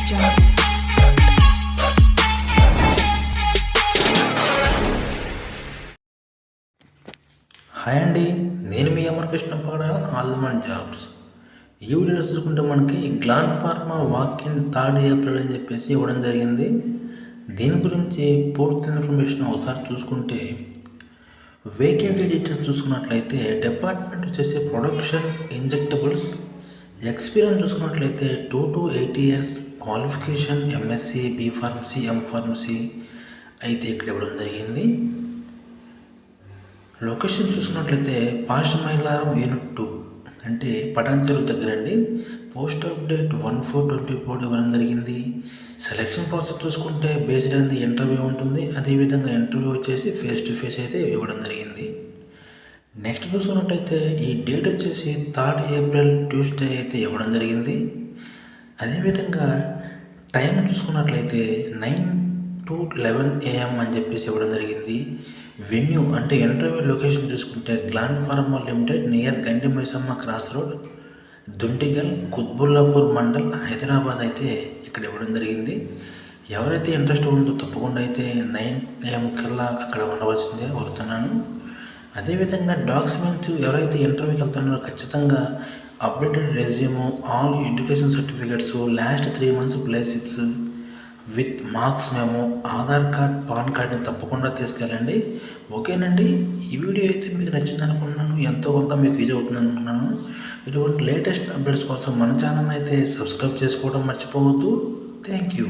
Jungle. Hi అండి, నేను మీ అమరకృష్ణ పాడ ఆల్మండ్ జాబ్స్. ఈ వీడియోలో చూసుకుంటే మనకి గ్లాన్ ఫార్మా వాకిన్ 3 ఏప్రిల్ అని చెప్పేసి ఇవ్వడం జరిగింది. దీని గురించి పూర్తి ఇన్ఫర్మేషన్ ఒకసారి చూసుకుంటే వేకెన్సీ డీటెయిల్స్ చూసుకున్నట్లయితే డిపార్ట్మెంట్ వచ్చేసి ప్రొడక్షన్ ఇంజెక్టబుల్స్. ఎక్స్పీరియన్స్ చూసుకున్నట్లయితే 2 to 8 years, qualification MSc, B pharmacy, M pharmacy అయితే ఇక్కడ ఇవ్వడం జరిగింది. లొకేషన్ చూసుకున్నట్లయితే పాషమైలారం యూనిట్ 2 అంటే పటాన్చెరు దగ్గర అండి. పోస్ట్ అప్డేట్ 1/4/24 ఇవ్వడం జరిగింది. సెలెక్షన్ ప్రాసెస్ చూసుకుంటే బేస్డ్ ఆన్ ది ఇంటర్వ్యూ ఉంటుంది. అదేవిధంగా ఇంటర్వ్యూ వచ్చేసి ఫేస్ టు ఫేస్ అయితే ఇవ్వడం జరిగింది. నెక్స్ట్ చూసుకున్నట్టయితే ఈ డేట్ వచ్చేసి 3 ఏప్రిల్ ట్యూస్డే అయితే ఇవ్వడం జరిగింది. అదేవిధంగా టైం చూసుకున్నట్లయితే 9 to 11 AM అని చెప్పేసి ఇవ్వడం జరిగింది. వెన్యూ అంటే ఇంటర్వ్యూ లొకేషన్ చూసుకుంటే గ్లాన్ ఫార్మా లిమిటెడ్ నియర్ గండి మైసమ్మ క్రాస్ రోడ్, దుండిగల్, కుత్బుల్లాపూర్ మండల్, హైదరాబాద్ అయితే ఇక్కడ ఇవ్వడం జరిగింది. ఎవరైతే ఇంట్రెస్ట్ ఉందో తప్పకుండా అయితే 9 AM కల్లా అక్కడ ఉండవలసిందే కోరుతున్నాను. అదేవిధంగా డాక్యుమెంట్స్ ఎవరైతే ఇంటర్వ్యూకి వెళ్తున్నారో ఖచ్చితంగా updated resume, all education certificates, last 3 months play slips with marks మేము, ఆధార్ కార్డ్, పాన్ కార్డ్ని తప్పకుండా తీసుకెళ్ళండి. ఓకేనండి, ఈ వీడియో అయితే మీకు నచ్చింది అనుకుంటున్నాను. ఎంతో కొంత మీకు యూజ్ అవుతుంది అనుకుంటున్నాను. ఇటువంటి లేటెస్ట్ అప్డేట్స్ కోసం మన ఛానల్ అయితే సబ్స్క్రైబ్ చేసుకోవడం మర్చిపోవద్దు. Thank you.